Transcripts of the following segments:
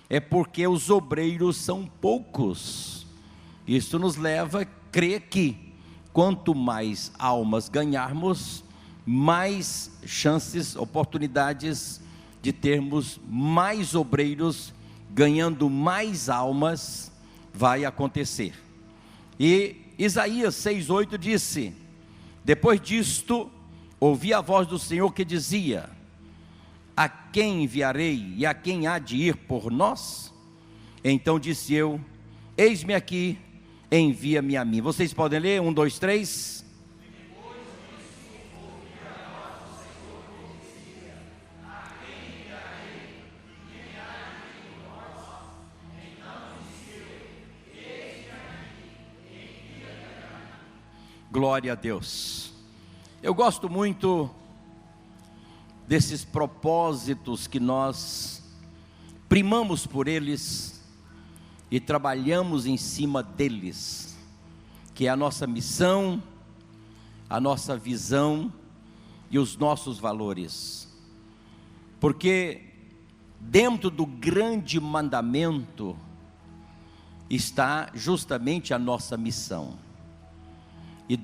é porque os obreiros são poucos. Isso nos leva a crer que quanto mais almas ganharmos, mais chances, oportunidades de termos mais obreiros ganhando mais almas vai acontecer. E Isaías 6,8 disse: depois disto, ouvi a voz do Senhor que dizia: a quem enviarei e a quem há de ir por nós? Então disse eu: eis-me aqui, envia-me a mim. Vocês podem ler? 1, 2, 3. Glória a Deus. Eu gosto muito desses propósitos que nós primamos por eles e trabalhamos em cima deles, que é a nossa missão, a nossa visão e os nossos valores. Porque dentro do grande mandamento está justamente a nossa missão. E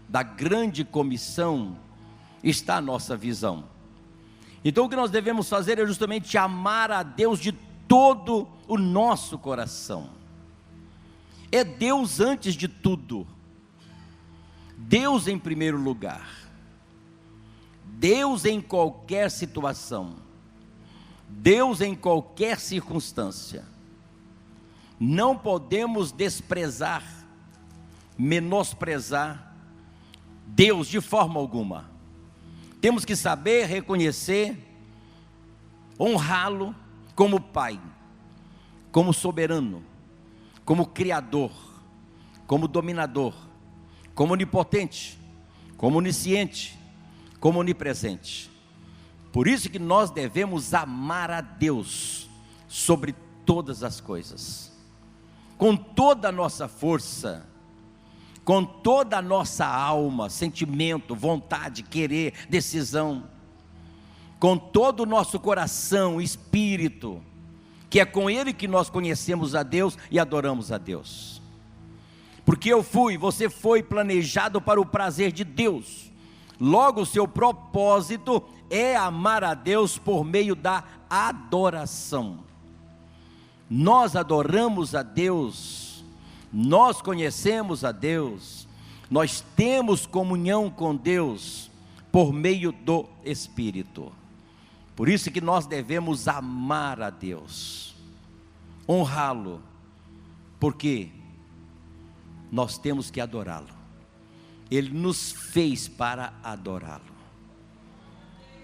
da grande comissão está a nossa visão. Então o que nós devemos fazer é justamente amar a Deus de todo o nosso coração. É Deus antes de tudo, Deus em primeiro lugar, Deus em qualquer situação, Deus em qualquer circunstância. Não podemos desprezar, menosprezar Deus de forma alguma. Temos que saber reconhecer, honrá-lo como Pai, como soberano, como Criador, como dominador, como onipotente, como onisciente, como onipresente. Por isso que nós devemos amar a Deus sobre todas as coisas, com toda a nossa força, com toda a nossa alma, sentimento, vontade, querer, decisão, com todo o nosso coração, espírito, que é com ele que nós conhecemos a Deus e adoramos a Deus. Porque você foi planejado para o prazer de Deus. Logo o seu propósito é amar a Deus por meio da adoração. Nós adoramos a Deus, nós conhecemos a Deus, nós temos comunhão com Deus por meio do Espírito. Por isso que nós devemos amar a Deus, honrá-lo, porque nós temos que adorá-lo. Ele nos fez para adorá-lo.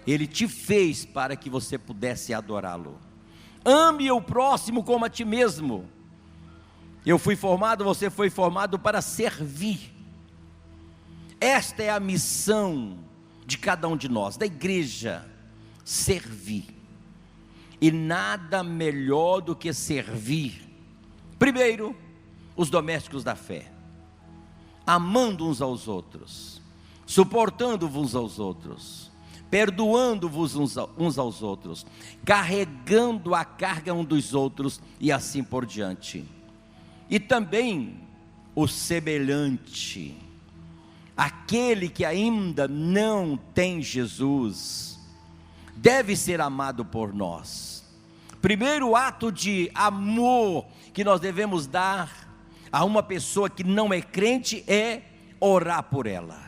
Ele te fez para que você pudesse adorá-lo. Ame o próximo como a ti mesmo. Você foi formado para servir. Esta é a missão de cada um de nós, da igreja, servir. E nada melhor do que servir. Primeiro, os domésticos da fé, amando uns aos outros, suportando-vos uns aos outros, perdoando-vos uns aos outros, carregando a carga um dos outros e assim por diante. E também o semelhante, aquele que ainda não tem Jesus, deve ser amado por nós. Primeiro ato de amor que nós devemos dar a uma pessoa que não é crente é orar por ela.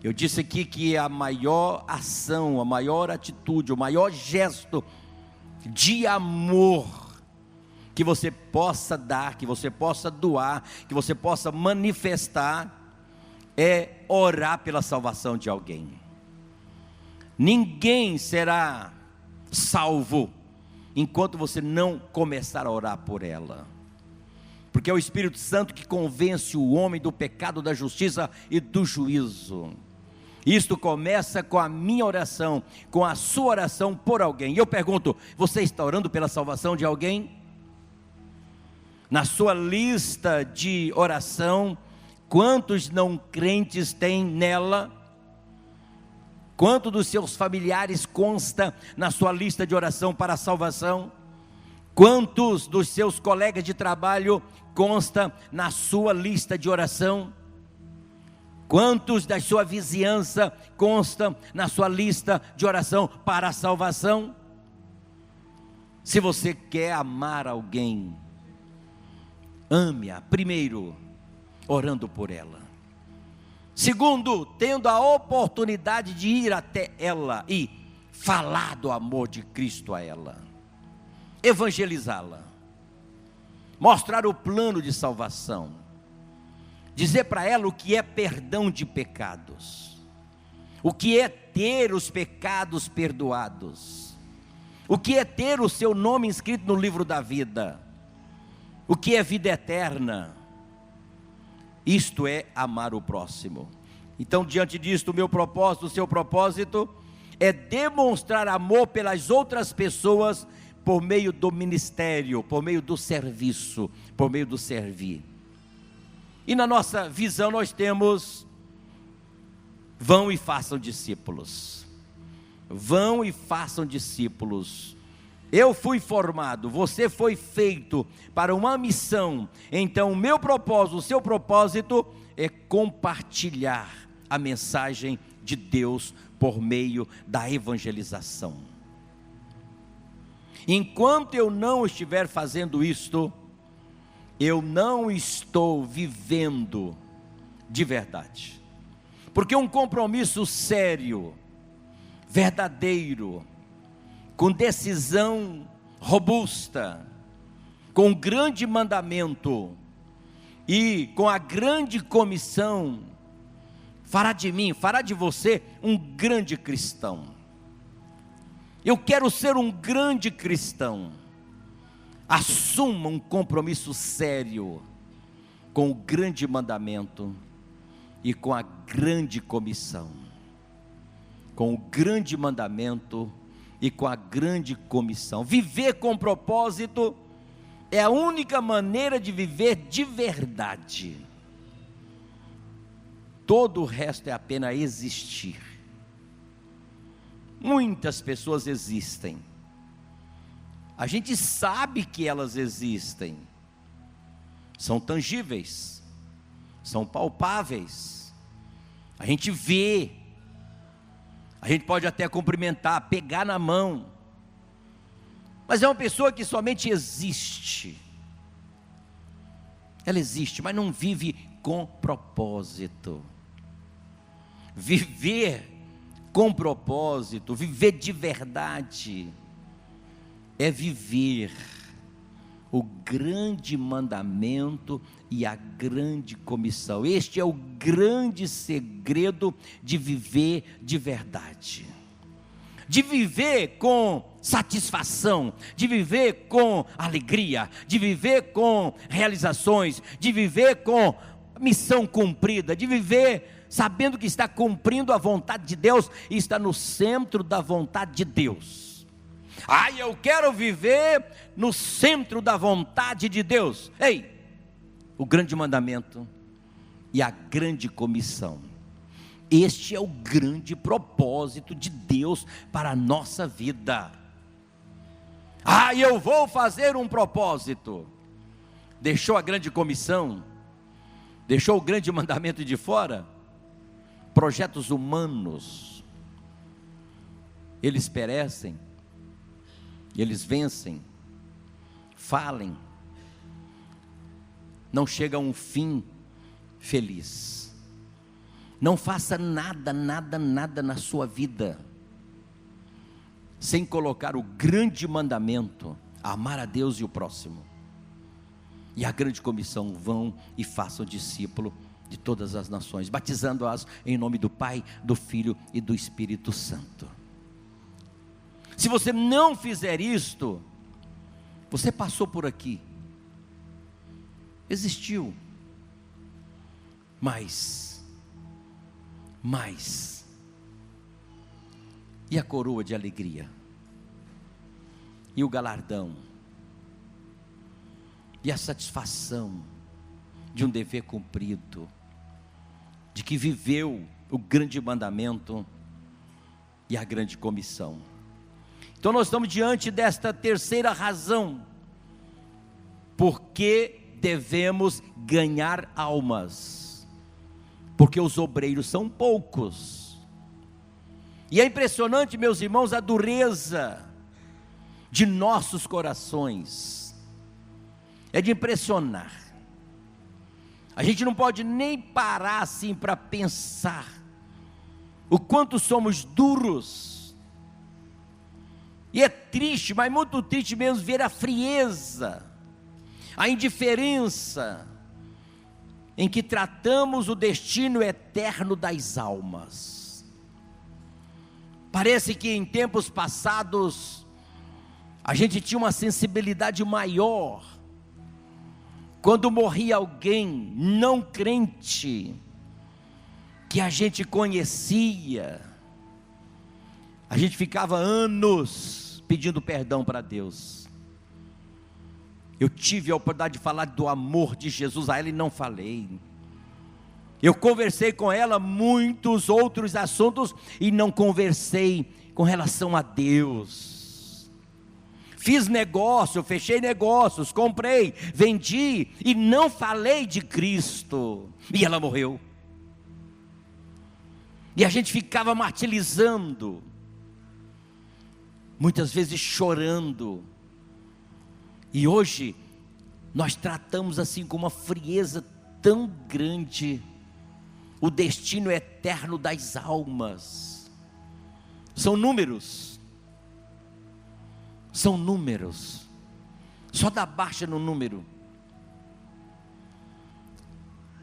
Eu disse aqui que a maior ação, a maior atitude, o maior gesto de amor que você possa dar, que você possa doar, que você possa manifestar, é orar pela salvação de alguém. Ninguém será salvo enquanto você não começar a orar por ela. Porque é o Espírito Santo que convence o homem do pecado, da justiça e do juízo. Isto começa com a minha oração, com a sua oração por alguém. E eu pergunto, você está orando pela salvação de alguém? Na sua lista de oração, quantos não crentes tem nela? Quanto dos seus familiares consta na sua lista de oração para a salvação? Quantos dos seus colegas de trabalho consta na sua lista de oração? Quantos da sua vizinhança constam na sua lista de oração para a salvação? Se você quer amar alguém, ame-a, primeiro, orando por ela. Segundo, tendo a oportunidade de ir até ela e falar do amor de Cristo a ela. Evangelizá-la. Mostrar o plano de salvação. Dizer para ela o que é perdão de pecados. O que é ter os pecados perdoados. O que é ter o seu nome inscrito no livro da vida. O que é vida eterna. Isto é amar o próximo. Então, diante disto, o meu propósito, o seu propósito, é demonstrar amor pelas outras pessoas por meio do ministério, por meio do serviço, por meio do servir. E na nossa visão nós temos: vão e façam discípulos. Vão e façam discípulos. Eu fui formado, você foi feito para uma missão. Então o meu propósito, o seu propósito é compartilhar a mensagem de Deus por meio da evangelização. Enquanto eu não estiver fazendo isto, eu não estou vivendo de verdade. Porque um compromisso sério, verdadeiro, com decisão robusta, com o grande mandamento e com a grande comissão, fará de mim, fará de você um grande cristão. Eu quero ser um grande cristão. Assuma um compromisso sério com o grande mandamento e com a grande comissão. Com o grande mandamento e com a grande comissão. Viver com propósito é a única maneira de viver de verdade. Todo o resto é apenas existir. Muitas pessoas existem. A gente sabe que elas existem. São tangíveis. São palpáveis. A gente vê. A gente pode até cumprimentar, pegar na mão. Mas é uma pessoa que somente existe. Ela existe, mas não vive com propósito. Viver com propósito, viver de verdade, é viver o grande mandamento e a grande comissão. Este é o grande segredo de viver de verdade, de viver com satisfação, de viver com alegria, de viver com realizações, de viver com missão cumprida, de viver sabendo que está cumprindo a vontade de Deus e está no centro da vontade de Deus. Eu quero viver no centro da vontade de Deus. Ei, o grande mandamento e a grande comissão. Este é o grande propósito de Deus para a nossa vida. Eu vou fazer um propósito. Deixou a grande comissão? Deixou o grande mandamento de fora? Projetos humanos, eles perecem, eles vencem, falem, não chega a um fim feliz. Não faça nada na sua vida sem colocar o grande mandamento, amar a Deus e o próximo, e a grande comissão: vão e façam discípulo de todas as nações, batizando-as em nome do Pai, do Filho e do Espírito Santo. Se você não fizer isto, você passou por aqui, existiu, mas, e a coroa de alegria, e o galardão, e a satisfação de um dever cumprido, de que viveu o grande mandamento e a grande comissão. Então nós estamos diante desta terceira razão, porque devemos ganhar almas, porque os obreiros são poucos. E é impressionante, meus irmãos, a dureza de nossos corações, é de impressionar. A gente não pode nem parar assim para pensar o quanto somos duros. E é triste, mas muito triste mesmo, ver a frieza, a indiferença em que tratamos o destino eterno das almas. Parece que em tempos passados a gente tinha uma sensibilidade maior. Quando morria alguém não crente, que a gente conhecia, a gente ficava anos pedindo perdão para Deus. Eu tive a oportunidade de falar do amor de Jesus a ela e não falei. Eu conversei com ela muitos outros assuntos e não conversei com relação a Deus. Fiz negócio, fechei negócios, comprei, vendi e não falei de Cristo. E ela morreu. E a gente ficava martirizando, muitas vezes chorando. E hoje nós tratamos assim com uma frieza tão grande o destino eterno das almas. São números. São números. Só dá baixa no número.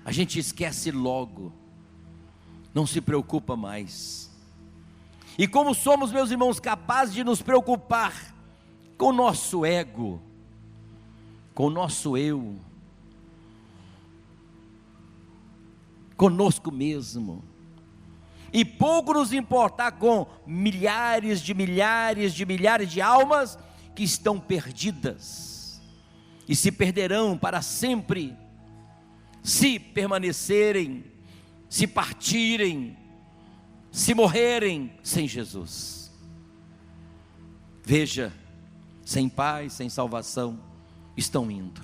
A gente esquece logo. Não se preocupa mais. E como somos, meus irmãos, capazes de nos preocupar com o nosso ego, com o nosso eu, conosco mesmo, e pouco nos importar com milhares de almas que estão perdidas e se perderão para sempre, se permanecerem, se partirem, se morrerem sem Jesus. Veja, sem paz, sem salvação, estão indo.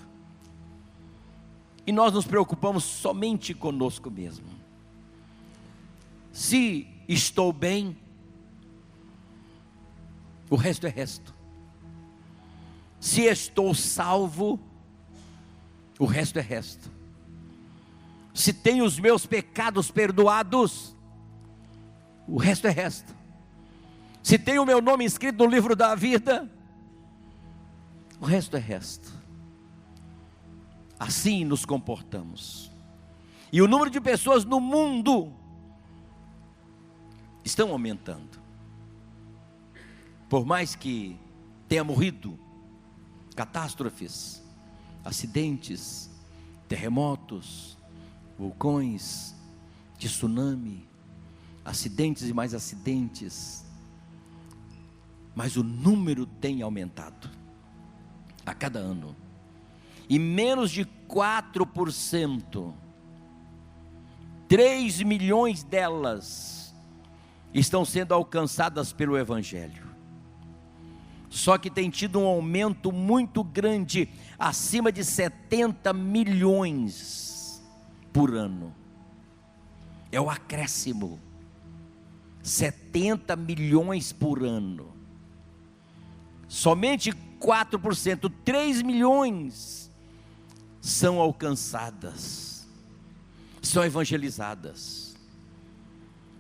E nós nos preocupamos somente conosco mesmo. Se estou bem, o resto é resto. Se estou salvo, o resto é resto. Se tenho os meus pecados perdoados, o resto é resto. Se tenho o meu nome escrito no livro da vida, o resto é resto. Assim nos comportamos. E o número de pessoas no mundo estão aumentando. Por mais que tenha morrido, catástrofes, acidentes, terremotos, vulcões, tsunami, acidentes e mais acidentes, mas o número tem aumentado a cada ano. E menos de 4%, 3 milhões delas estão sendo alcançadas pelo Evangelho. Só que tem tido um aumento muito grande, acima de 70 milhões por ano. É o acréscimo, 70 milhões por ano. Somente 4%, 3 milhões são alcançadas, são evangelizadas.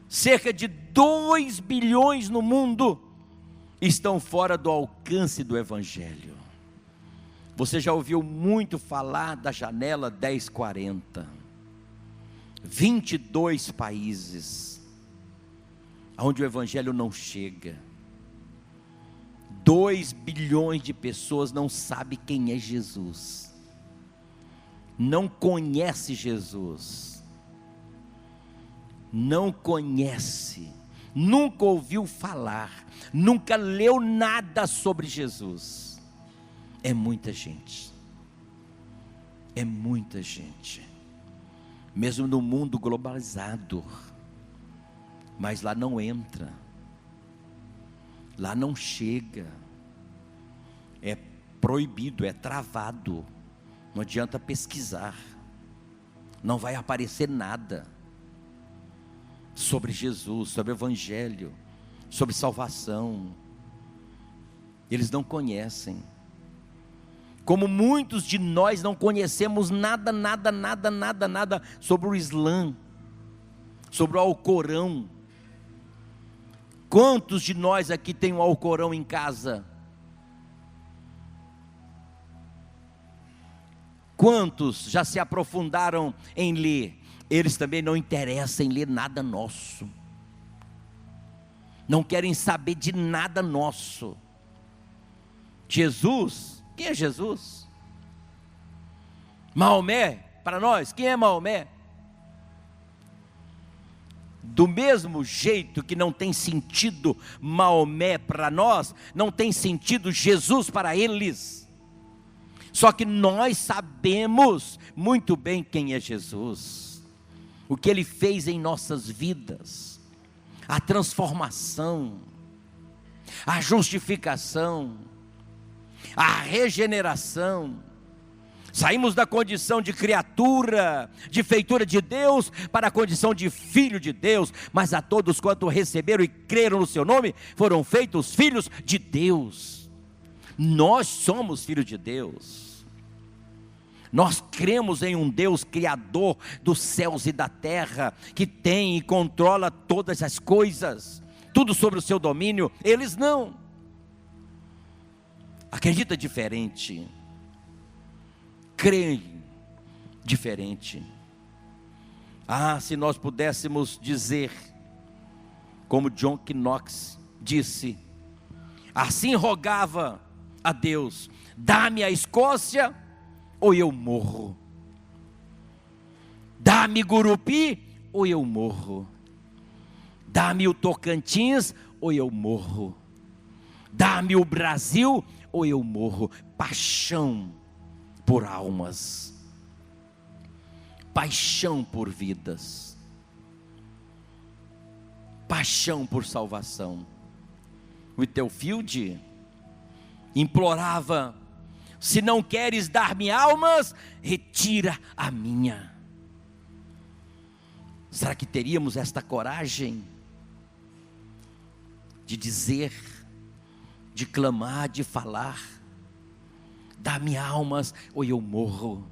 Cerca de 2 bilhões no mundo estão fora do alcance do Evangelho. Você já ouviu muito falar da janela 1040, 22 países, onde o Evangelho não chega. 2 bilhões de pessoas não sabem quem é Jesus, não conhece Jesus, não conhece, nunca ouviu falar, nunca leu nada sobre Jesus. É muita gente, é muita gente, mesmo no mundo globalizado, mas lá não entra. Lá não chega, é proibido, é travado, não adianta pesquisar, não vai aparecer nada sobre Jesus, sobre o Evangelho, sobre salvação. Eles não conhecem, como muitos de nós não conhecemos nada sobre o Islã, sobre o Alcorão. Quantos de nós aqui tem um Alcorão em casa? Quantos já se aprofundaram em ler? Eles também não interessam em ler nada nosso, não querem saber de nada nosso. Jesus, quem é Jesus? Maomé, para nós, quem é Maomé? Do mesmo jeito que não tem sentido Maomé para nós, não tem sentido Jesus para eles. Só que nós sabemos muito bem quem é Jesus, o que Ele fez em nossas vidas, a transformação, a justificação, a regeneração. Saímos da condição de criatura, de feitura de Deus, para a condição de filho de Deus. Mas a todos quanto receberam e creram no seu nome, foram feitos filhos de Deus. Nós somos filhos de Deus. Nós cremos em um Deus criador dos céus e da terra, que tem e controla todas as coisas, tudo sobre o seu domínio. Eles não. Acredita diferente, crê diferente. Se nós pudéssemos dizer, como John Knox disse, assim rogava a Deus: dá-me a Escócia ou eu morro, dá-me Gurupi ou eu morro, dá-me o Tocantins ou eu morro, dá-me o Brasil ou eu morro. Paixão por almas, paixão por vidas, paixão por salvação. Whitefield implorava: se não queres dar-me almas, retira a minha. Será que teríamos esta coragem de dizer, de clamar, de falar: dá-me almas ou eu morro,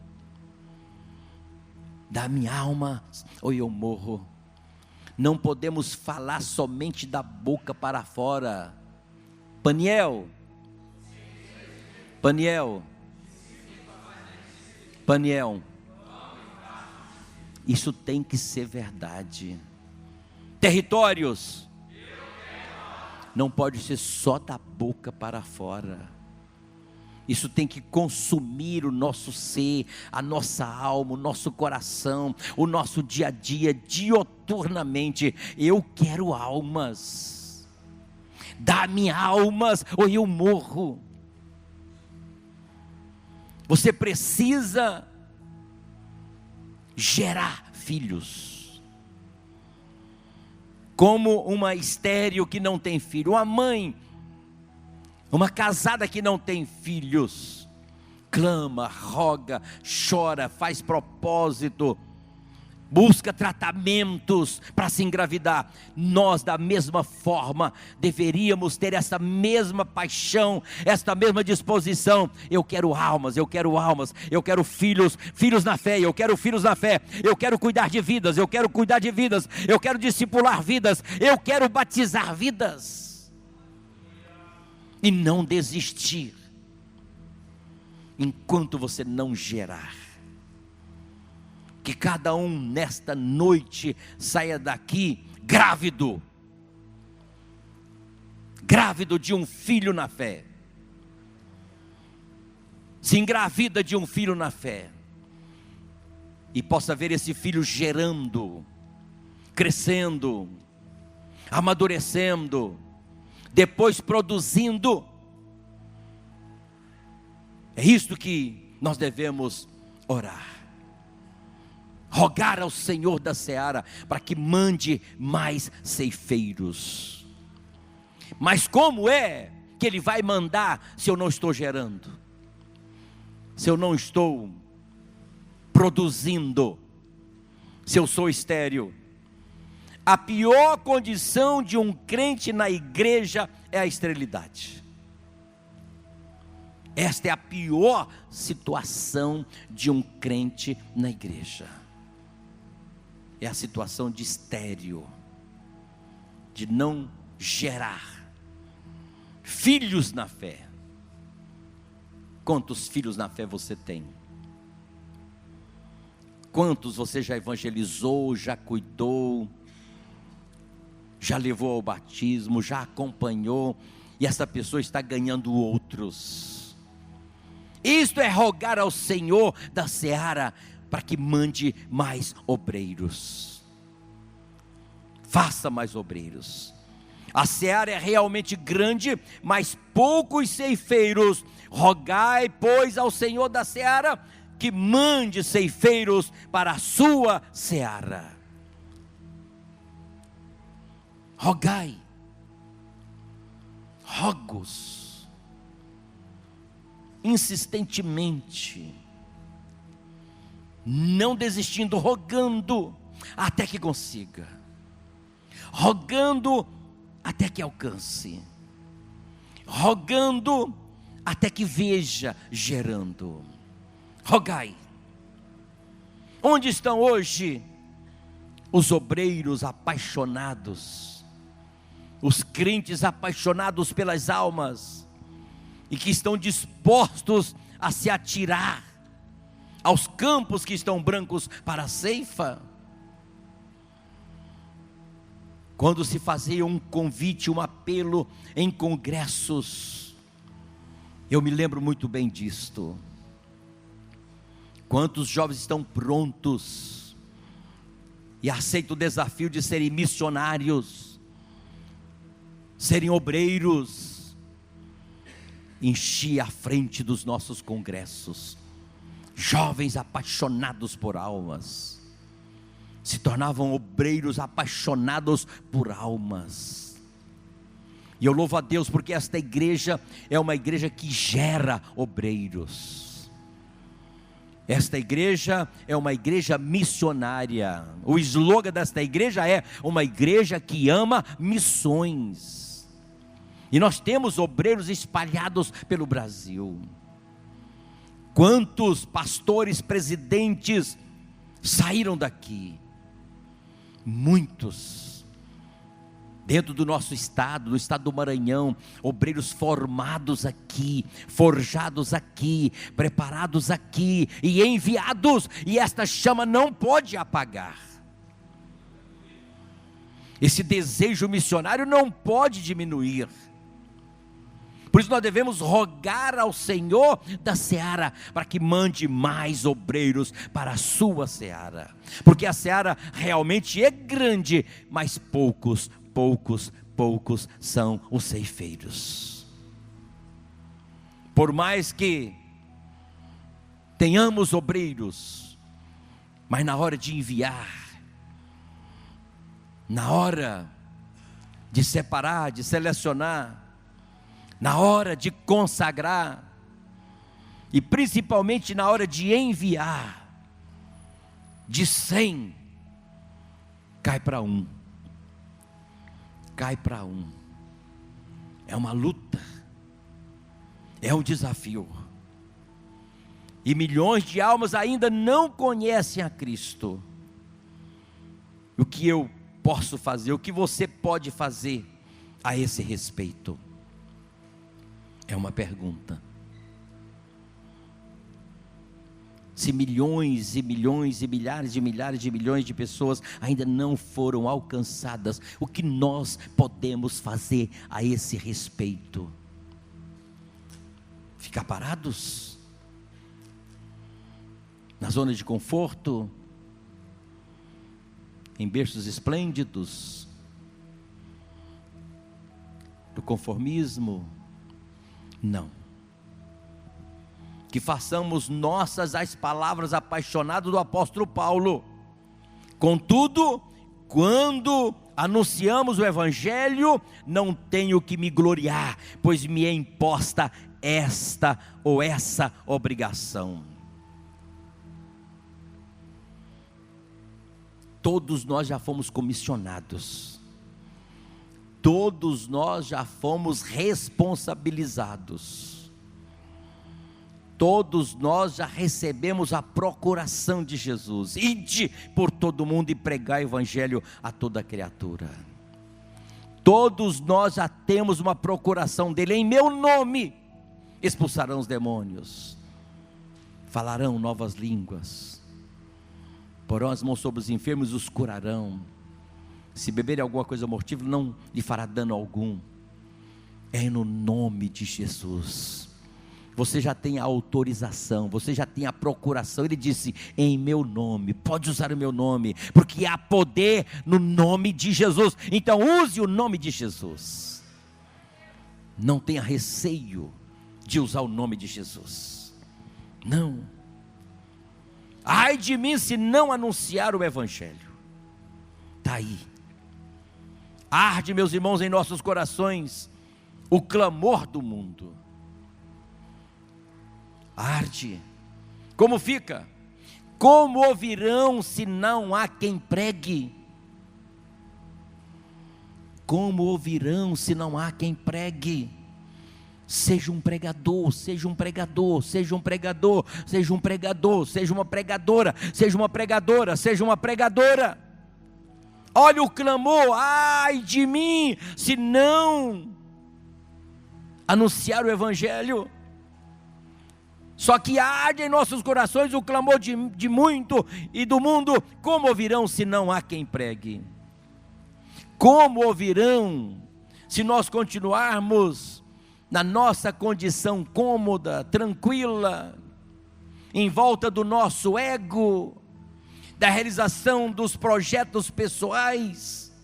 dá-me almas ou eu morro? Não podemos falar somente da boca para fora. Paniel, isso tem que ser verdade. Territórios, não pode ser só da boca para fora. Isso tem que consumir o nosso ser, a nossa alma, o nosso coração, o nosso dia a dia, dioturnamente. Eu quero almas, dá-me almas ou eu morro. Você precisa gerar filhos, como uma estéril que não tem filho, uma mãe, uma casada que não tem filhos, clama, roga, chora, faz propósito, busca tratamentos para se engravidar. Nós, da mesma forma, deveríamos ter essa mesma paixão, esta mesma disposição. Eu quero almas, eu quero filhos na fé, eu quero filhos na fé, eu quero cuidar de vidas, eu quero discipular vidas, eu quero batizar vidas. E não desistir, enquanto você não gerar. Que cada um nesta noite saia daqui grávido de um filho na fé, se engravida de um filho na fé, e possa ver esse filho gerando, crescendo, amadurecendo, depois produzindo. É isto que nós devemos orar, rogar ao Senhor da seara para que mande mais ceifeiros. Mas como é que Ele vai mandar se eu não estou gerando? Se eu não estou produzindo? Se eu sou estéril? A pior condição de um crente na igreja é a esterilidade. Esta é a pior situação de um crente na igreja. É a situação de estéril, de não gerar filhos na fé. Quantos filhos na fé você tem? Quantos você já evangelizou, já cuidou, já levou ao batismo, já acompanhou, e essa pessoa está ganhando outros? Isto é rogar ao Senhor da seara para que mande mais obreiros. Faça mais obreiros. A seara é realmente grande, mas poucos ceifeiros. Rogai, pois, ao Senhor da seara que mande ceifeiros para a sua seara. Rogai, rogos, insistentemente, não desistindo, rogando até que consiga, rogando até que alcance, rogando até que veja gerando. Rogai. Onde estão hoje os obreiros apaixonados, os crentes apaixonados pelas almas, e que estão dispostos a se atirar aos campos que estão brancos para a ceifa? Quando se fazia um convite, um apelo em congressos, eu me lembro muito bem disto. Quantos jovens estão prontos e aceitam o desafio de serem missionários, serem obreiros? Enchia a frente dos nossos congressos, jovens apaixonados por almas, se tornavam obreiros apaixonados por almas. E eu louvo a Deus porque esta igreja é uma igreja que gera obreiros. Esta igreja é uma igreja missionária. O slogan desta igreja é uma igreja que ama missões. E nós temos obreiros espalhados pelo Brasil. Quantos pastores, presidentes saíram daqui? Muitos. Dentro do nosso estado, do estado do Maranhão, obreiros formados aqui, forjados aqui, preparados aqui e enviados, e esta chama não pode apagar. Esse desejo missionário não pode diminuir. Por isso nós devemos rogar ao Senhor da seara para que mande mais obreiros para a sua seara, porque a seara realmente é grande, mas poucos são os ceifeiros. Por mais que tenhamos obreiros, mas na hora de enviar, na hora de separar, de selecionar, na hora de consagrar, e principalmente na hora de enviar, de 100, cai para um. Cai para um. É uma luta, é um desafio, e milhões de almas ainda não conhecem a Cristo. O que eu posso fazer, o que você pode fazer a esse respeito? É uma pergunta. Se milhões e milhões e milhares de milhões de pessoas ainda não foram alcançadas, o que nós podemos fazer a esse respeito? Ficar parados? Na zona de conforto? Em berços esplêndidos? Do conformismo? Não. Que façamos nossas as palavras apaixonadas do apóstolo Paulo. Contudo, quando anunciamos o Evangelho, não tenho que me gloriar, pois me é imposta esta ou essa obrigação. Todos nós já fomos comissionados, todos nós já fomos responsabilizados, todos nós já recebemos a procuração de Jesus: ide por todo mundo e pregai o Evangelho a toda criatura. Todos nós já temos uma procuração dele: em meu nome expulsarão os demônios, falarão novas línguas, porão as mãos sobre os enfermos e os curarão, se beberem alguma coisa mortífera não lhe fará dano algum. É no nome de Jesus. Você já tem a autorização, você já tem a procuração. Ele disse: em meu nome, pode usar o meu nome, porque há poder no nome de Jesus. Então use o nome de Jesus. Não tenha receio de usar o nome de Jesus. Não. Ai de mim se não anunciar o Evangelho. Está aí. Arde, meus irmãos, em nossos corações o clamor do mundo. Arde. Como fica? Como ouvirão se não há quem pregue? Como ouvirão se não há quem pregue? Seja um pregador, seja um pregador, seja um pregador, seja um pregador, seja uma pregadora, seja uma pregadora, seja uma pregadora. Olha o clamor: ai de mim se não anunciar o Evangelho. Só que arde em nossos corações o clamor de muito e do mundo. Como ouvirão se não há quem pregue? Como ouvirão se nós continuarmos na nossa condição cômoda, tranquila, em volta do nosso ego, da realização dos projetos pessoais,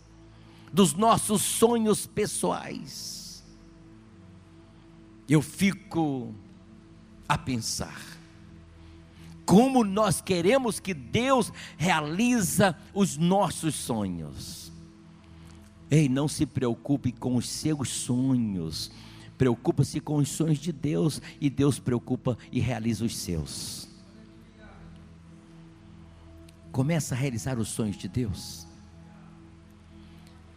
dos nossos sonhos pessoais? Eu fico a pensar, como nós queremos que Deus realiza os nossos sonhos. Ei, não se preocupe com os seus sonhos, preocupa-se com os sonhos de Deus, e Deus preocupa e realiza os seus. Começa a realizar os sonhos de Deus.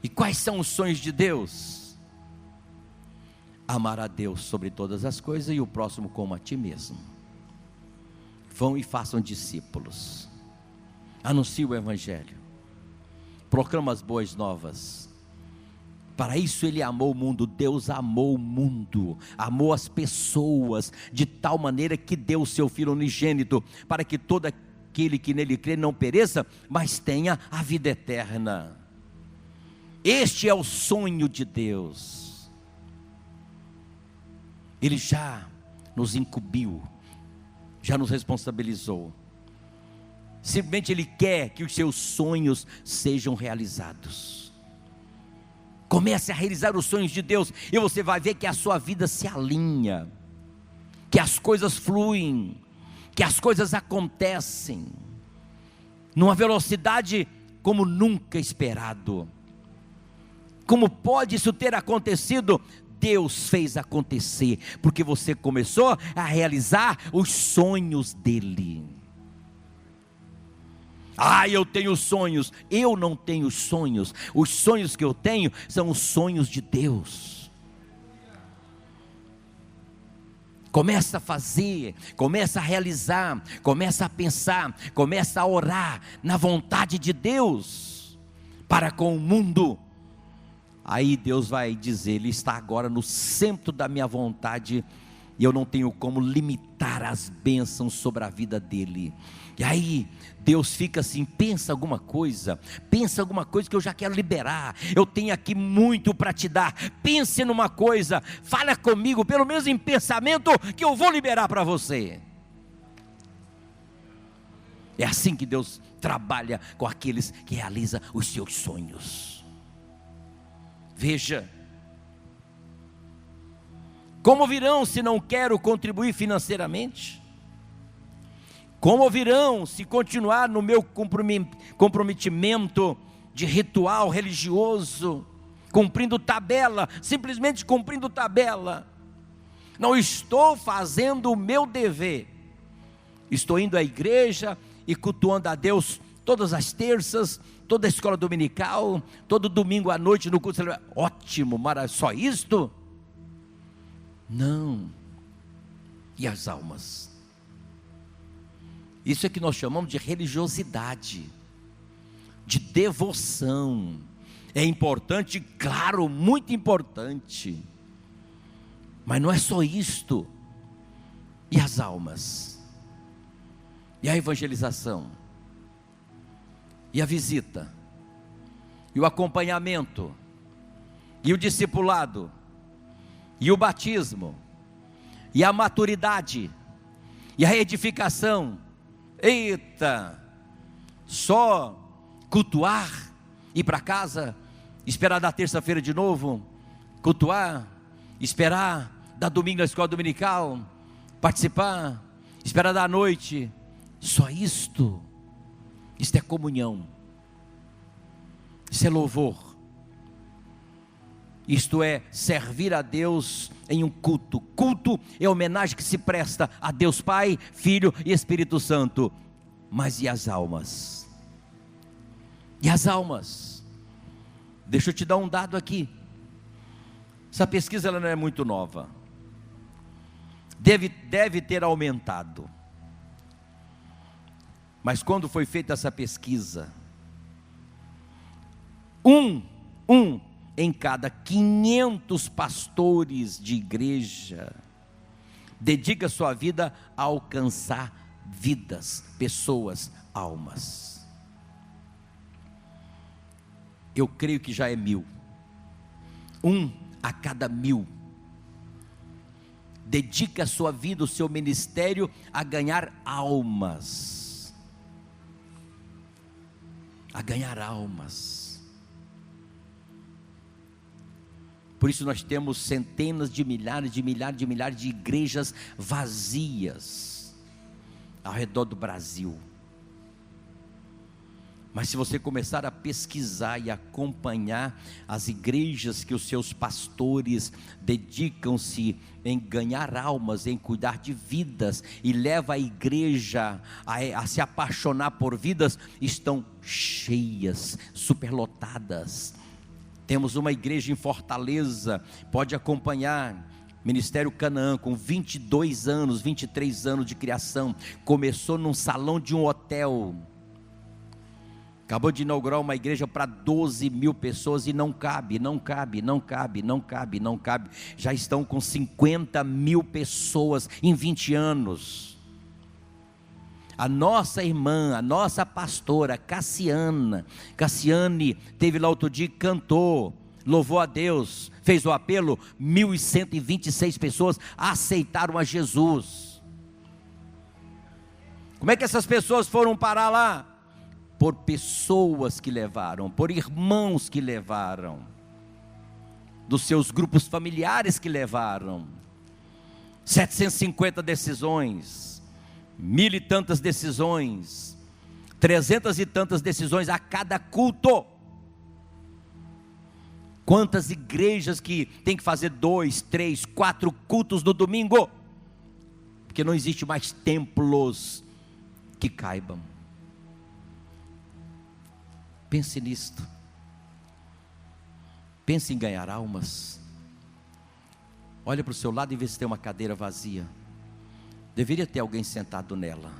E quais são os sonhos de Deus? Amar a Deus sobre todas as coisas e o próximo como a ti mesmo. Vão e façam discípulos. Anuncie o Evangelho. Proclama as boas novas. Para isso ele amou o mundo. Deus amou o mundo, amou as pessoas, de tal maneira que deu o seu Filho unigênito, para que todo aquele que nele crê não pereça, mas tenha a vida eterna. Este é o sonho de Deus. Ele já nos incumbiu, já nos responsabilizou. Simplesmente Ele quer que os seus sonhos sejam realizados. Comece a realizar os sonhos de Deus, e você vai ver que a sua vida se alinha, que as coisas fluem, que as coisas acontecem, numa velocidade como nunca esperado. Como pode isso ter acontecido? Deus fez acontecer, porque você começou a realizar os sonhos dEle. Eu tenho sonhos. Eu não tenho sonhos. Os sonhos que eu tenho são os sonhos de Deus. Começa a fazer, começa a realizar, começa a pensar, começa a orar na vontade de Deus para com o mundo. Aí Deus vai dizer: Ele está agora no centro da minha vontade, e eu não tenho como limitar as bênçãos sobre a vida dele. E aí Deus fica assim: pensa alguma coisa que eu já quero liberar, eu tenho aqui muito para te dar, pense numa coisa, fala comigo, pelo menos em pensamento, que eu vou liberar para você. É assim que Deus trabalha com aqueles que realizam os seus sonhos. Veja, como virão se não quero contribuir financeiramente? Como virão se continuar no meu comprometimento de ritual religioso, cumprindo tabela, simplesmente cumprindo tabela. Não estou fazendo o meu dever. Estou indo à igreja e cultuando a Deus todas as terças, toda a escola dominical, todo domingo à noite no culto. Ótimo, maravilhoso, só isto? Não. E as almas? Isso é que nós chamamos de religiosidade, de devoção. É importante, claro, muito importante, mas não é só isto. E as almas? E a evangelização? E a visita? E o acompanhamento? E o discipulado? E o batismo? E a maturidade? E a edificação? Eita! Só cultuar, ir para casa, esperar da terça-feira de novo, cultuar, esperar dar domingo na escola dominical, participar, esperar da noite, só isto? Isto é comunhão, isso é louvor, isto é servir a Deus em um culto. Culto é a homenagem que se presta a Deus Pai, Filho e Espírito Santo. Mas e as almas? E as almas? Deixa eu te dar um dado aqui. Essa pesquisa ela não é muito nova, deve ter aumentado. Mas quando foi feita essa pesquisa, um em cada 500 pastores de igreja dedica sua vida a alcançar vidas, pessoas, almas. Eu creio que já é 1000. 1 a cada 1000 dedica a sua vida, o seu ministério a ganhar almas. A ganhar almas. Por isso nós temos centenas de milhares de igrejas vazias ao redor do Brasil. Mas se você começar a pesquisar e acompanhar as igrejas que os seus pastores dedicam-se em ganhar almas, em cuidar de vidas, e leva a igreja a se apaixonar por vidas, estão cheias, superlotadas. Temos uma igreja em Fortaleza, pode acompanhar, Ministério Canaã, com 22 anos, 23 anos de criação, começou num salão de um hotel, acabou de inaugurar uma igreja para 12.000 pessoas e não cabe, já estão com 50.000 pessoas em 20 anos, a nossa irmã, a nossa pastora Cassiane, teve lá outro dia, cantou, louvou a Deus, fez o apelo, 1.126 pessoas aceitaram a Jesus. Como é que essas pessoas foram parar lá? Por pessoas que levaram, por irmãos que levaram, dos seus grupos familiares que levaram, 750 decisões, 1000 e tantas decisões, 300 e tantas decisões a cada culto. Quantas igrejas que tem que fazer 2, 3, 4 cultos no domingo, porque não existe mais templos que caibam. Pense nisto, pense em ganhar almas. Olha para o seu lado e vê se tem uma cadeira vazia, deveria ter alguém sentado nela.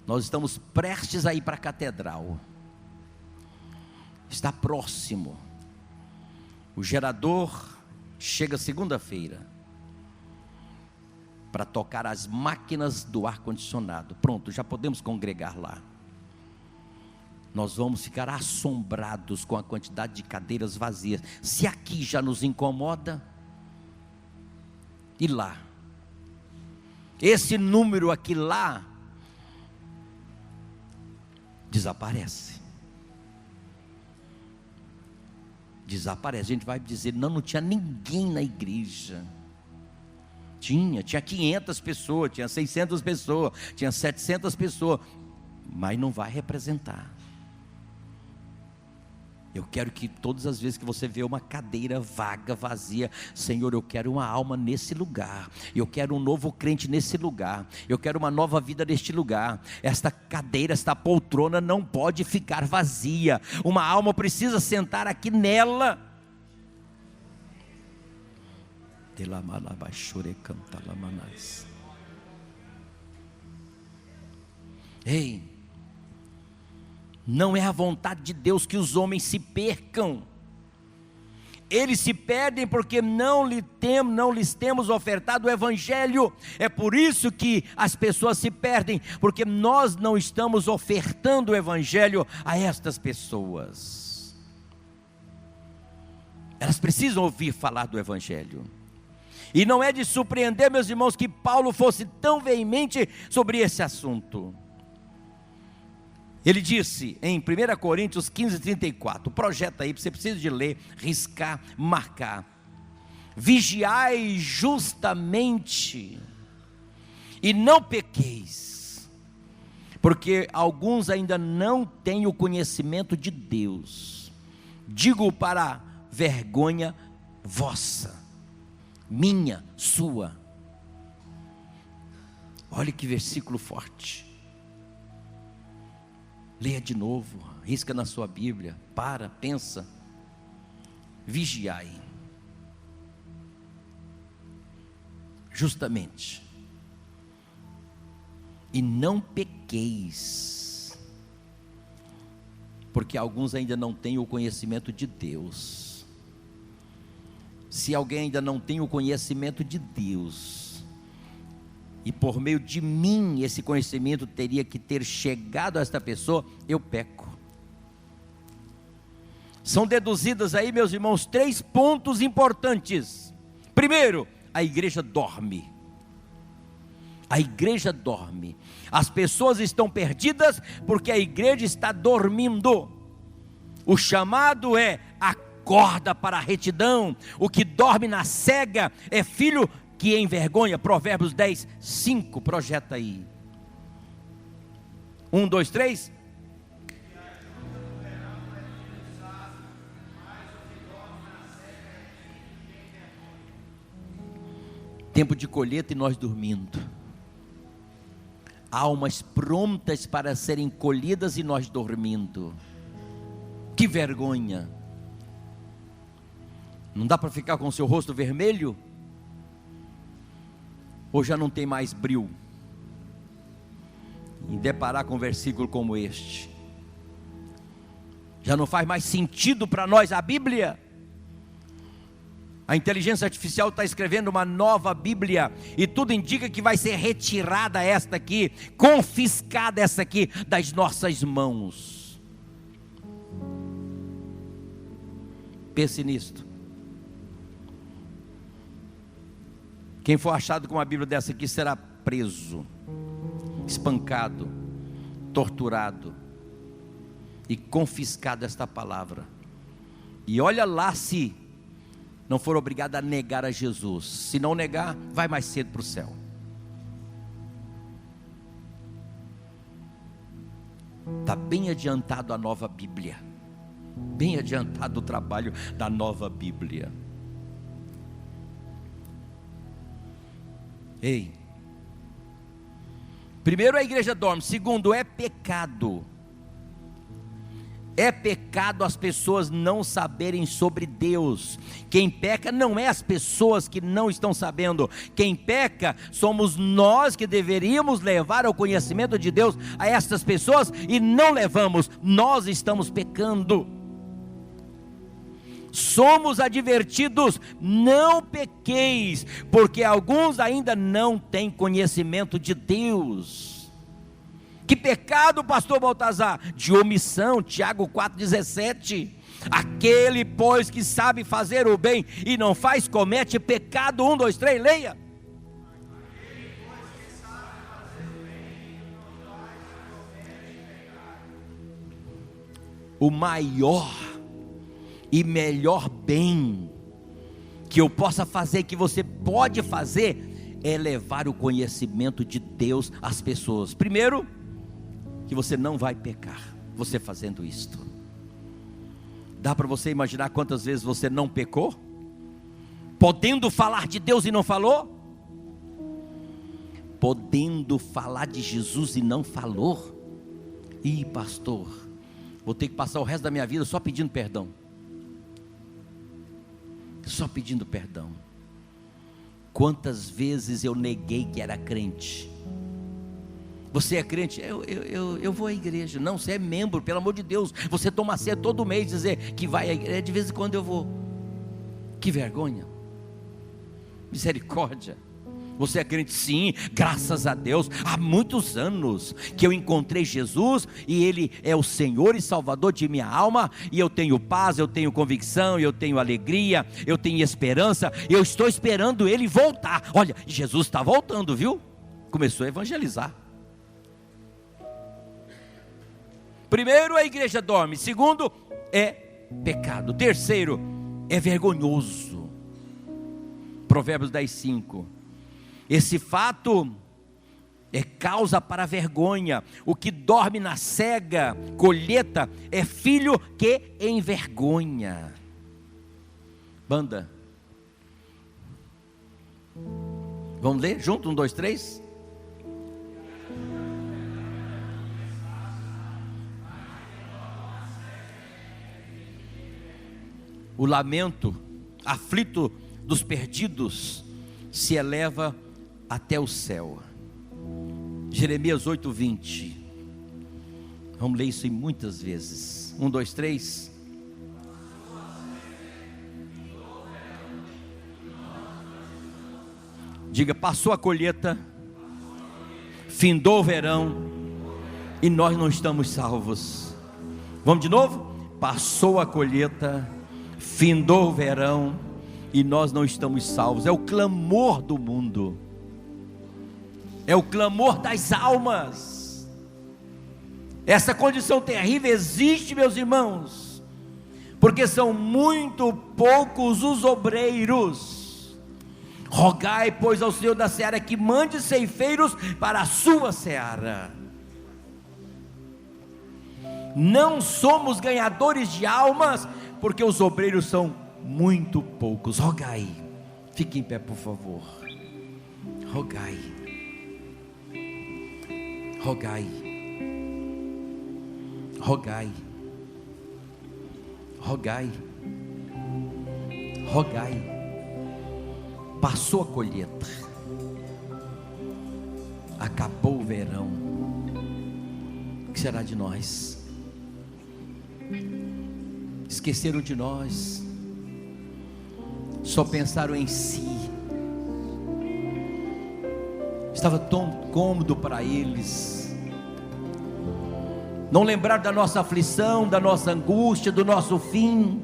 Nós estamos prestes a ir para a catedral, está próximo, o gerador chega segunda-feira, para tocar as máquinas do ar-condicionado, pronto, já podemos congregar lá. Nós vamos ficar assombrados com a quantidade de cadeiras vazias. Se aqui já nos incomoda, e lá? Esse número aqui lá, desaparece. A gente vai dizer, não tinha ninguém na igreja. Tinha 500 pessoas, tinha 600 pessoas, tinha 700 pessoas, mas não vai representar. Eu quero que todas as vezes que você vê uma cadeira vaga, vazia, Senhor, eu quero uma alma nesse lugar, eu quero um novo crente nesse lugar, eu quero uma nova vida neste lugar. Esta cadeira, esta poltrona não pode ficar vazia, uma alma precisa sentar aqui nela. Ei, não é a vontade de Deus que os homens se percam. Eles se perdem porque não lhes temos ofertado o Evangelho. É por isso que as pessoas se perdem, porque nós não estamos ofertando o Evangelho a estas pessoas. Elas precisam ouvir falar do Evangelho. E não é de surpreender, meus irmãos, que Paulo fosse tão veemente sobre esse assunto. Ele disse em 1 Coríntios 15:34, projeta aí, você precisa de ler, riscar, marcar: vigiai justamente e não pequeis, porque alguns ainda não têm o conhecimento de Deus. Digo para vergonha vossa, minha, sua. Olha que versículo forte. Leia de novo, risca na sua Bíblia, pensa, vigiai, justamente, e não pequeis, porque alguns ainda não têm o conhecimento de Deus. Se alguém ainda não tem o conhecimento de Deus, e por meio de mim esse conhecimento teria que ter chegado a esta pessoa, eu peco. São deduzidas aí, meus irmãos, 3 pontos importantes. Primeiro, a igreja dorme. A igreja dorme. As pessoas estão perdidas porque a igreja está dormindo. O chamado é: acorda para a retidão. O que dorme na cega é filho que envergonha. Provérbios 10:5, projeta aí. 1, 2, 3. Tempo de colheita e nós dormindo. Almas prontas para serem colhidas e nós dormindo. Que vergonha. Não dá para ficar com o seu rosto vermelho? Ou já não tem mais brio em deparar com um versículo como este? Já não faz mais sentido para nós a Bíblia? A inteligência artificial está escrevendo uma nova Bíblia, e tudo indica que vai ser retirada esta aqui, confiscada essa aqui das nossas mãos. Pense nisto. Quem for achado com uma Bíblia dessa aqui será preso, espancado, torturado e confiscado esta palavra. E olha lá se não for obrigado a negar a Jesus. Se não negar, vai mais cedo para o céu. Está bem adiantado a nova Bíblia, bem adiantado o trabalho da nova Bíblia. Ei, primeiro, a igreja dorme. Segundo, é pecado. É pecado as pessoas não saberem sobre Deus. Quem peca não é as pessoas que não estão sabendo. Quem peca somos nós, que deveríamos levar ao conhecimento de Deus a estas pessoas, e não levamos. Nós estamos pecando. Somos advertidos: não pequeis, porque alguns ainda não têm conhecimento de Deus. Que pecado, pastor Baltazar? De omissão. Tiago 4,17. Aquele, pois, que sabe fazer o bem e não faz, comete pecado. 1, 2, 3, leia. O maior e melhor bem que eu possa fazer, que você pode fazer, é levar o conhecimento de Deus às pessoas. Primeiro, que você não vai pecar você fazendo isto. Dá para você imaginar quantas vezes você não pecou? Podendo falar de Deus e não falou? Podendo falar de Jesus e não falou? Ih, pastor, vou ter que passar o resto da minha vida só pedindo perdão. Só pedindo perdão. Quantas vezes eu neguei que era crente? Você é crente? Eu vou à igreja. Não, você é membro, pelo amor de Deus. Você toma ceia todo mês, dizer que vai à igreja. De vez em quando eu vou. Que vergonha. Misericórdia. Você é crente? Sim, graças a Deus. Há muitos anos que eu encontrei Jesus, e Ele é o Senhor e Salvador de minha alma, e eu tenho paz, eu tenho convicção, eu tenho alegria, eu tenho esperança. Eu estou esperando Ele voltar. Olha, Jesus está voltando, viu? Começou a evangelizar. Primeiro, a igreja dorme. Segundo, é pecado. Terceiro, é vergonhoso. Provérbios 10:5. Esse fato é causa para vergonha. O que dorme na cega colheita é filho que envergonha. Banda, vamos ler junto? 1, 2, 3. O lamento aflito dos perdidos se eleva até o céu. Jeremias 8:20. Vamos ler isso muitas vezes. 1, 2, 3. Diga: passou a colheita, findou o verão, e nós não estamos salvos. Vamos de novo? Passou a colheita, findou o verão, e nós não estamos salvos. É o clamor do mundo, é o clamor das almas. Essa condição terrível existe, meus irmãos, porque são muito poucos os obreiros. Rogai, pois, ao Senhor da seara que mande ceifeiros para a sua seara. Não somos ganhadores de almas, porque os obreiros são muito poucos. Rogai. Fique em pé, por favor. Rogai. Rogai. Rogai. Rogai. Rogai. Passou a colheita, acabou o verão. O que será de nós? Esqueceram de nós, só pensaram em si. Estava tão cômodo para eles, não lembraram da nossa aflição, da nossa angústia, do nosso fim.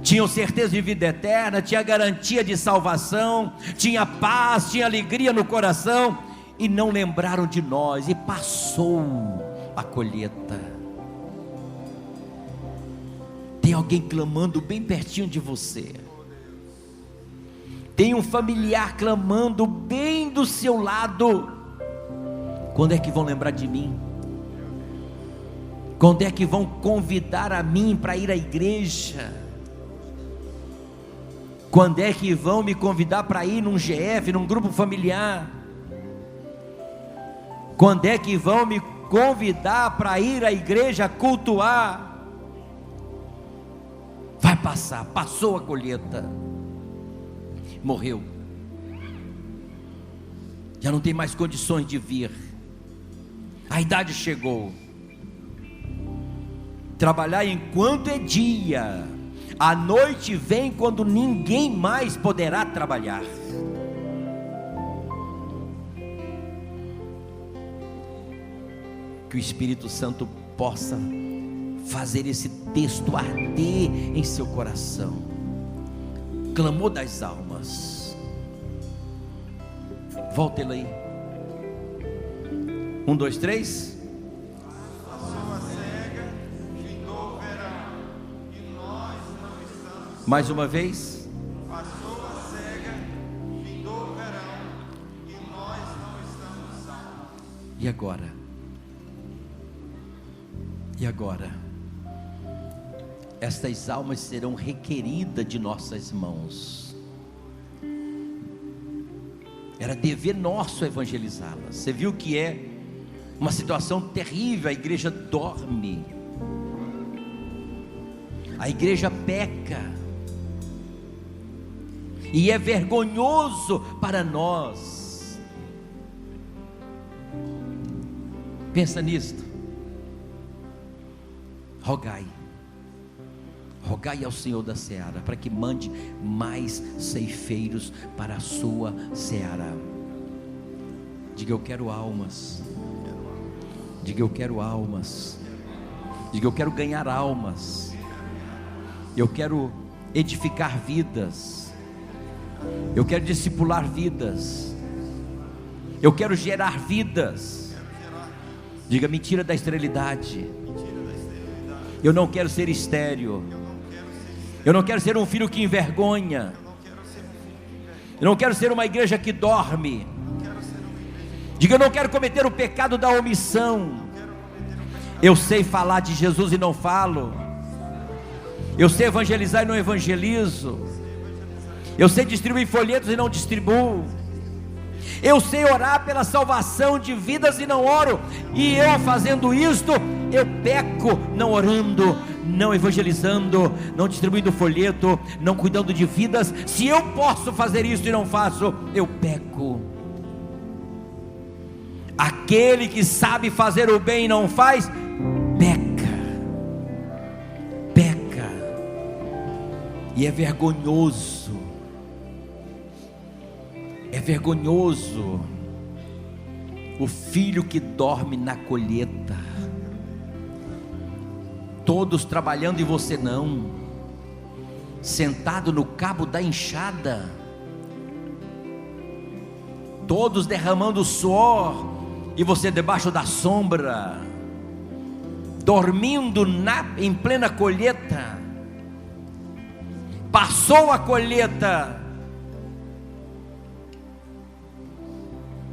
Tinham certeza de vida eterna, tinha garantia de salvação, tinha paz, tinha alegria no coração, e não lembraram de nós, e passou a colheita. Tem alguém clamando bem pertinho de você, tem um familiar clamando bem do seu lado. Quando é que vão lembrar de mim? Quando é que vão convidar a mim para ir à igreja? Quando é que vão me convidar para ir num GF, num grupo familiar? Quando é que vão me convidar para ir à igreja cultuar? Vai passar, passou a colheita, morreu, já não tem mais condições de vir, a idade chegou. Trabalhar enquanto é dia, a noite vem quando ninguém mais poderá trabalhar. Que o Espírito Santo possa fazer esse texto arder em seu coração. Clamor das almas. Volta ele aí. 1, 2, 3. Mais uma vez. Passou a cega, findou o verão, e nós não estamos salvos. E agora? E agora? estas almas serão requeridas de nossas mãos. Era dever nosso evangelizá-las. Você viu que é uma situação terrível, a igreja dorme, a igreja peca, e é vergonhoso para nós. Pensa nisto. Rogai ao Senhor da seara, para que mande mais ceifeiros para a sua seara. Diga: eu quero almas. Diga: eu quero almas. Diga: eu quero ganhar almas. Eu quero edificar vidas. Eu quero discipular vidas. Eu quero gerar vidas. Diga: me tira da esterilidade. Eu não quero ser estéril. Eu não quero ser um filho que envergonha. Eu não quero ser uma igreja que dorme. Diga: eu não quero cometer o pecado da omissão. Eu sei falar de Jesus e não falo. Eu sei evangelizar e não evangelizo. Eu sei distribuir folhetos e não distribuo. Eu sei orar pela salvação de vidas e não oro. E eu fazendo isto, eu peco, não orando, não evangelizando, não distribuindo folheto, não cuidando de vidas. Se eu posso fazer isso e não faço, eu peco. Aquele que sabe fazer o bem e não faz, peca. E é vergonhoso. É vergonhoso o filho que dorme na colheita. Todos trabalhando e você não, sentado no cabo da enxada, todos derramando suor e você debaixo da sombra, dormindo em plena colheita. Passou a colheita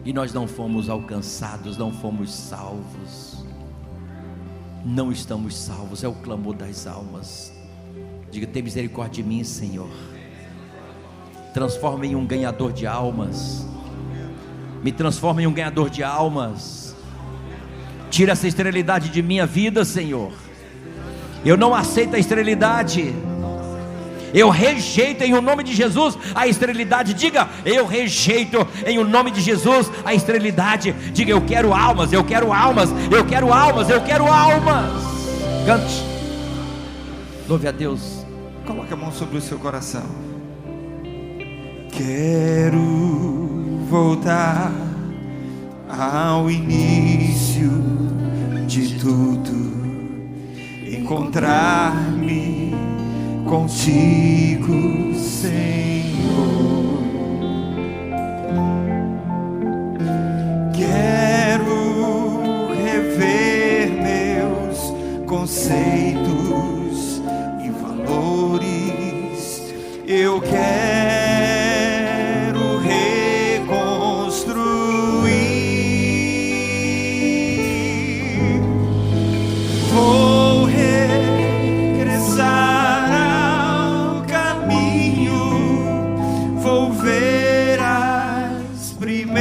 e nós não fomos alcançados, não fomos salvos. Não estamos salvos, é o clamor das almas. Diga: tem misericórdia de mim, Senhor. Transforma em um ganhador de almas. Me transforma em um ganhador de almas. Tira essa esterilidade de minha vida, Senhor. Eu não aceito a esterilidade. Eu rejeito em o nome de Jesus a esterilidade. Diga: eu rejeito em o nome de Jesus a esterilidade. Diga: eu quero almas, eu quero almas, eu quero almas, eu quero almas. Cante, louve a Deus. Coloque a mão sobre o seu coração. Quero voltar ao início de tudo, encontrar-me contigo, Senhor. Quero rever meus conceitos e valores. Eu quero reconstruir. Vou regressar. Vou ver as primeiras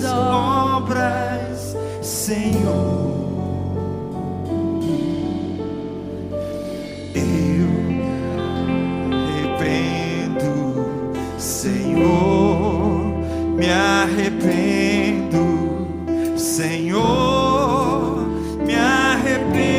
obras, Senhor. Eu me arrependo, Senhor. Me arrependo, Senhor. Me arrependo.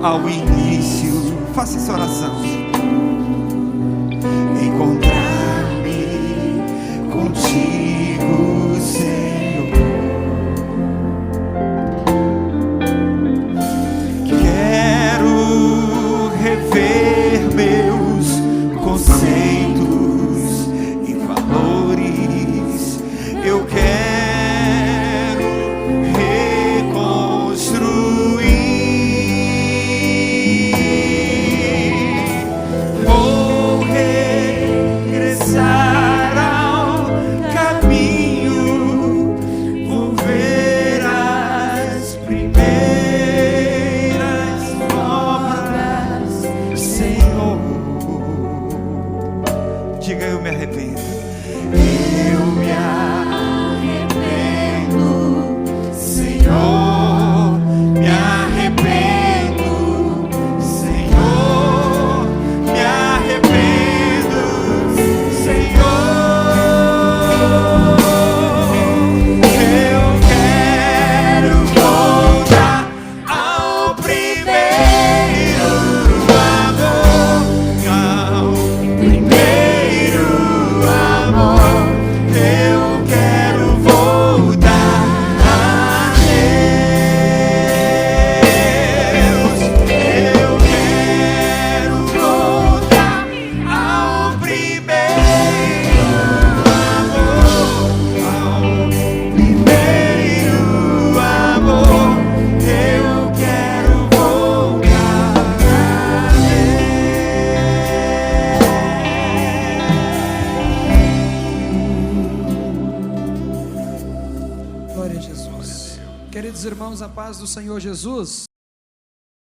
ao início. Faça essa oração. Encontrar-me contigo, Senhor. Quero rever meus conceitos e valores. Eu quero reconstruir. Vou regressar ao caminho. Vou ver as primeiras obras, Senhor. Diga: eu me arrependo. Eu me arrependo, Senhor. Me arrependo, Senhor. Me arrependo, Senhor. Eu quero voltar ao primeiro amor, ao primeiro amor. Eu quero voltar a Deus. Eu quero voltar ao primeiro amor, ao primeiro amor. Eu quero voltar a Glória a Jesus. Queridos irmãos, a paz do Senhor Jesus.